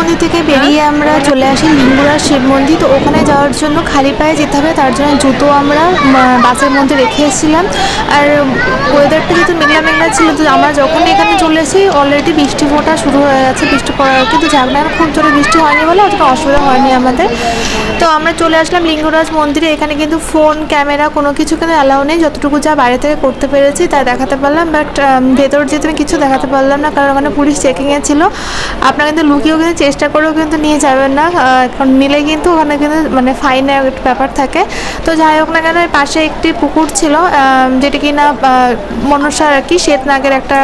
মন্দির থেকে বেরিয়ে আমরা চলে আসি লিঙ্গরাজ শিব মন্দির। তো ওখানে যাওয়ার জন্য খালি পায়ে যেতে হবে, তার জন্য জুতো আমরা বাসের মধ্যে রেখে এসেছিলাম। আর ওয়েদারটা যেহেতু মেঘলা মেঘলা ছিল, তো আমরা যখন এখানে চলে এসেছি অলরেডি বৃষ্টি ফোঁটা শুরু হয়ে গেছে, বৃষ্টি পড়ার কিন্তু ঝাঁকনার খুব জোরে বৃষ্টি হয়নি বলে অতটা অসুবিধা হয়নি আমাদের। তো আমরা চলে আসলাম লিঙ্গরাজ মন্দিরে। এখানে কিন্তু ফোন ক্যামেরা কোনো কিছু কিন্তু অ্যালাউ নেই, যতটুকু যা বাইরে থেকে করতে পেরেছি তাই দেখাতে পারলাম। বাট ভেতর যেতে আমি কিছু দেখাতে পারলাম না, কারণ ওখানে পুলিশ চেকিংয়ে ছিল। আপনারা কিন্তু লুকিয়েও কিন্তু চেষ্টা করেও কিন্তু নিয়ে যাবেন না, কারণ নিলে কিন্তু ওখানে কিন্তু মানে ফাইনের একটা ব্যাপার থাকে। তো যাই হোক না কেন, পাশে একটি পুকুর ছিল যেটি কিনা মনসার আর কি শ্বেতনাগের একটা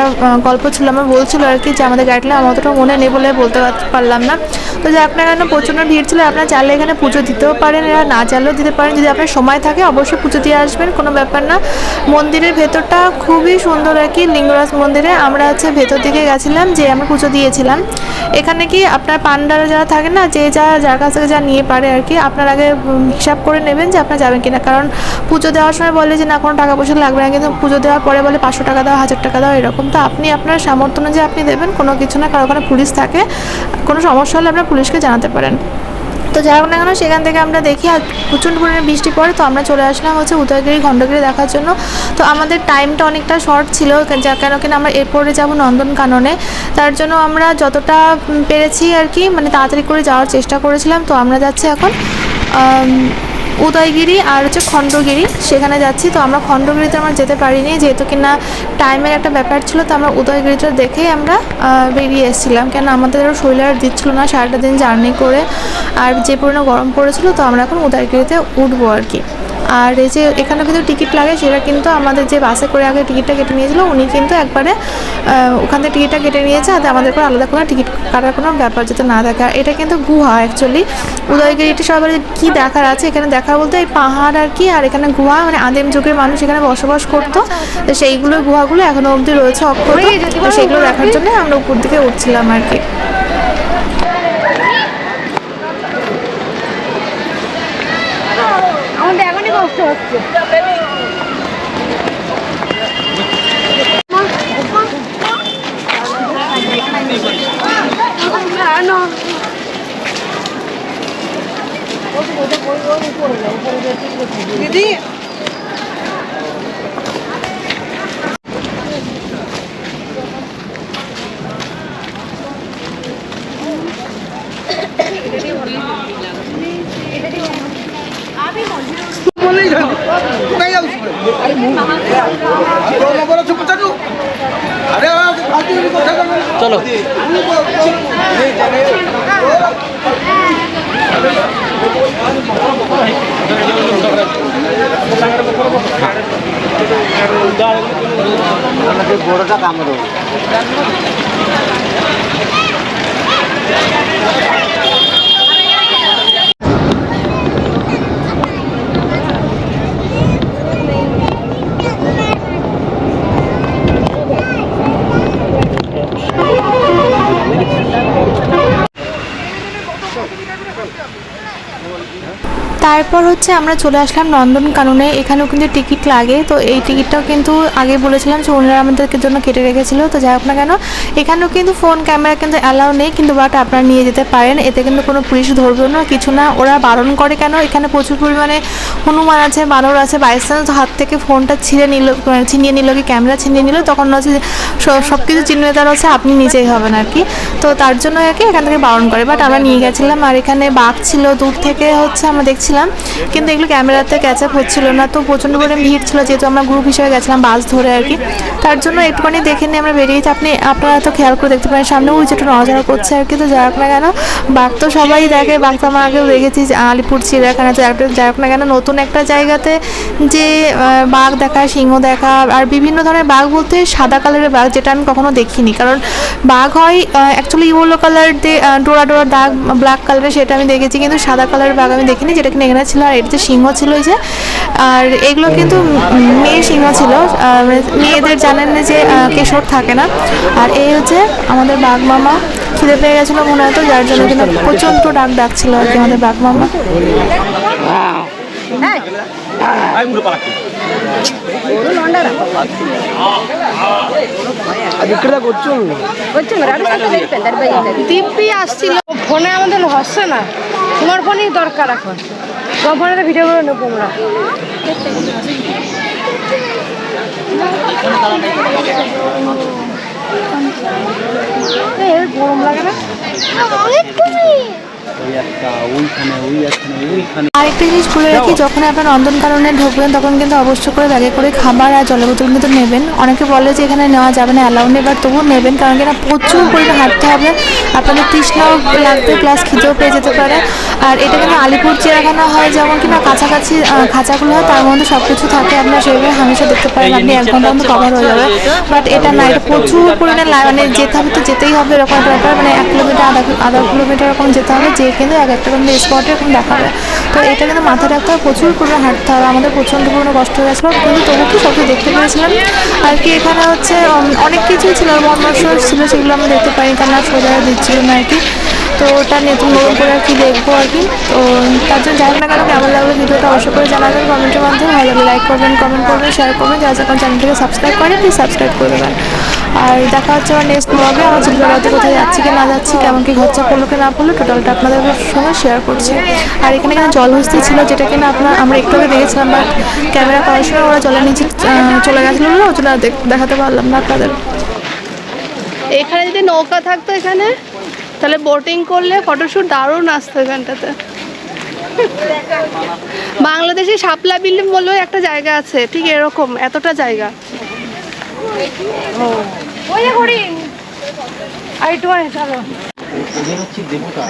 গল্প ছিল, আমার বলছিল আর কি যে আমাদের গাইডলাইন আমার অতটা মনে নেই বলে বলতে পারলাম না। তো যাই হোক না কেন, প্রচণ্ড ভিড় ছিল। আপনারা চাইলে এখানে পুজো দিতেও পারেন, এরা না চাইলেও দিতে পারেন। যদি আপনার সময় থাকে অবশ্যই পুজো দিয়ে আসবেন, কোনো ব্যাপার না। মন্দিরের ভেতরটা খুবই সুন্দর আর কি। লিঙ্গরাজ মন্দিরে আমরা হচ্ছে ভেতর দিকে গেছিলাম, যে আমরা পুজো দিয়েছিলাম। এখানে কি আপনার পান্ডারা যারা থাকে না, যে যার কাছ থেকে যা নিয়ে পারে আর কি, আপনার আগে হিসাব করে নেবেন যে আপনারা যাবেন কিনা। কারণ পুজো দেওয়ার সময় বলে যে না কোনো টাকা পয়সা লাগবে না, কিন্তু পুজো দেওয়ার পরে বলে 500 টাকা দাও, 1000 টাকা দাও, এরকম। তো আপনি আপনার সামর্থ্য অনুযায়ী আপনি দেবেন, কোনো কিছু না। কারণ ওখানে পুলিশ থাকে, কোনো সমস্যা হলে আপনার পুলিশকে জানাতে পারেন। তো যাই হোক না কেন, সেখান থেকে আমরা দেখি আর প্রচণ্ড পরিমাণে বৃষ্টি পড়ে। তো আমরা চলে আসলাম হচ্ছে উদয়গিরি খণ্ডগিরি দেখার জন্য। তো আমাদের টাইমটা অনেকটা শর্ট ছিল, কেন কিনা আমরা এরপরে যাবো নন্দনকাননে। তার জন্য আমরা যতটা পেরেছি আর কি মানে তাড়াতাড়ি করে যাওয়ার চেষ্টা করেছিলাম। তো আমরা যাচ্ছি এখন উদয়গিরি আর হচ্ছে খণ্ডগিরি, সেখানে যাচ্ছি। তো আমরা খণ্ডগিরিতে আমরা যেতে পারিনি, যেহেতু কিনা টাইমের একটা ব্যাপার ছিল। তো আমরা উদয়গিরিটা দেখেই আমরা বেরিয়ে এসেছিলাম, কেন আমাদেরও শরীর আর দিচ্ছিল না সারাটা দিন জার্নি করে, আর যে পরিমাণে গরম পড়েছিল। তো আমরা এখন উদয়গিরিতে উঠবো আর কি। আর এই যে এখানে কিন্তু টিকিট লাগে, সেটা কিন্তু আমাদের যে বাসে করে আগে টিকিটটা কেটে নিয়েছিল উনি কিন্তু একবারে ওখান থেকে টিকিটটা কেটে নিয়েছে, আর আমাদের করে আলাদা কোনো টিকিট কাটার কোনো ব্যাপার যাতে না দেখা। এটা কিন্তু গুহা অ্যাকচুয়ালি। উদয়গিরিটি সবার কী দেখার আছে এখানে, দেখার বলতে এই পাহাড় আর কি, আর এখানে গুহা, মানে আদিম যুগের মানুষ এখানে বসবাস করতো। তো সেইগুলো গুহাগুলো এখনও অবধি রয়েছে অক্ষত। তো সেইগুলো দেখার জন্য আমরা উপর দিকে উঠছিলাম আর কি। দিদি চলো বড়টা কামড় তারপর হচ্ছে আমরা চলে আসলাম নন্দনকাননে। এখানেও কিন্তু টিকিট লাগে। তো এই টিকিটটাও কিন্তু আগে বলেছিলাম যে ওনারা আমাদেরকে জন্য কেটে রেখেছিলো। তো যাই হোক না কেন, এখানেও কিন্তু ফোন ক্যামেরা কিন্তু অ্যালাউ নেই, কিন্তু বাট আপনারা নিয়ে যেতে পারেন। এতে কিন্তু কোনো পুলিশ ধরবেও না, কিছু না। ওরা বারণ করে কেন, এখানে প্রচুর পরিমাণে হনুমান আছে, বানর আছে। বাইচান্স হাত থেকে ফোনটা ছিনিয়ে নিল কি ক্যামেরা ছিনিয়ে নিল, তখন হচ্ছে সব কিছু চিহ্নিত হচ্ছে আপনি নিজেই হবেন আর কি। তো তার জন্য আর কি এখান থেকে বারণ করে। বাট আমরা নিয়ে গেছিলাম, আর এখানে বাঘ ছিল দূর থেকে হচ্ছে আমরা দেখছিলাম, কিন্তু এগুলো ক্যামেরাতে ক্যাচ আপ হচ্ছিল না। তো প্রচণ্ড পরিমাণে ভিড় ছিল, যেহেতু আমরা গ্রুপ হিসেবে গেছিলাম বাস ধরে আর কি। তার জন্য একটুখানি দেখে নিয়ে আমরা বেরিয়েছি। আপনারা তো খেয়াল করে দেখতে পারেন সামনে ওই যেটা নড়াচড়া করছে আর কি। তো যাই হোক না কেন, বাঘ তো সবাই দেখে, বাঘ তো আমরা আগেও দেখেছি আলিপুর চিড়িয়াখানা। তো যাই হোক না কেন, নতুন একটা জায়গাতে যে বাঘ দেখা, সিংহ দেখা, আর বিভিন্ন ধরনের বাঘ বলতে সাদা কালারের বাঘ, যেটা আমি কখনো দেখিনি। কারণ বাঘ হয় অ্যাকচুয়ালি ইয়েলো কালার দিয়ে ডোরা ডোরা দাগ ব্ল্যাক কালারের, সেটা আমি দেখেছি, কিন্তু সাদা কালারের বাঘ আমি দেখিনি, যেটা কিনা এখানে ছিল। আর এটা যে সিংহ ছিল এই যে, আর এগুলো কিন্তু মেয়ে সিংহ ছিল। মেয়েদের জানেন না যে কেশর থাকে না। আর এই হচ্ছে আমাদের বাঘ মামা, খিদে পেয়ে গেছিলো মনে হতো, যার জন্য কিন্তু প্রচণ্ড ডাকছিল আর কি আমাদের বাঘ মামা। দিব্যি আসছিল ফোনে আমাদের হচ্ছে না, তোমার ফোনেই দরকার এখন। তোমার ফোনে ভিডিও করে নেবো আমরা। গরম লাগে না? আরেকটা জিনিস বলে রাখি, যখন আপনার নন্দনকাননে ঢুকবেন তখন কিন্তু অবশ্যই করে ব্যাগে করে খাবার আর জলের বোতল কিন্তু নেবেন। অনেকে বলে যে এখানে নেওয়া যাবে না, অ্যালাউ নেই, বাট তবুও নেবেন, কারণ কি না প্রচুর পরিমাণে হাঁটতে হবে, আপনাদের তৃষ্ণাও লাগবে, প্লাস খিদেও পেয়ে যেতে পারে। আর এটা কিন্তু আলিপুর চিড়িয়াখানা হয় যেমন কিনা কাছাকাছি খাঁচাগুলো হয়, তার মধ্যে সব কিছু থাকে, আপনার সেভাবে হামেশা দেখতে পারেন, আপনি 1 ঘন্টার মধ্যে কভার হয়ে যাবে। বাট এটা না, এটা প্রচুর পরিমাণে মানে যেতে হবে তো যেতেই হবে, এরকম একটা ব্যাপার, মানে 1 কিলোমিটার আধা কিলোমিটার এরকম যেতে হবে, যে কিন্তু এক একটা কিন্তু স্পটে এরকম দেখাবে। তো এটা কিন্তু মাথায় রাখতে হবে, প্রচুর পরিমাণে হাঁটতে হবে, আমাদের প্রচণ্ড পরিমাণে কষ্ট হয়ে গেছিলো, কিন্তু তবু কি সব কিছু দেখতে পেরেছিলাম। আর কি এখানে হচ্ছে অনেক কিছুই ছিল, মনমোহন ছিল, সেগুলো আমরা দেখতে পাই, কারণ আর সোজা দিচ্ছিল না আর কি। তো ওটা নতুন করে আর কি দেখবো আর কি। তো তার জন্য যাই হোক না কেন, কেমন লাগলো ভিডিওটা অবশ্যই করে জানাবেন কমেন্টের মাধ্যমে। ভালো লাগলে লাইক করবেন, কমেন্ট করবেন, শেয়ার করবেন, যারা যখন চ্যানেলটাকে সাবস্ক্রাইব করেন প্লিজ সাবস্ক্রাইব করে দেবেন। আর দেখা হচ্ছে আমার নেক্সট ব্লগে, আমার ছোটবেলাতে কোথায় যাচ্ছি কি না যাচ্ছি, কেমন কি খরচা পড়লো কি না পড়লো, টোটালটা আপনাদের সঙ্গে শেয়ার করছি। আর এখানে কিন্তু জলহস্তি ছিল, যেটা কিনা আমরা একটু আগে দেখেছিলাম, বাট ক্যামেরা করার সময় ওরা জলের নিচে চলে গেছিলো বলে ওটা দেখাতে পারলাম না আপনাদের। এখানে যদি নৌকা থাকতো এখানে, তাহলে বোটিং করলে ফটোশ্যুট দারুণ আসতো এখানটাতে। বাংলাদেশে শাপলা বিল বলেও একটা জায়গা আছে, ঠিক এরকম এতটা জায়গা। ওই যে হরিণ, আর একটু চলো। দেবতা।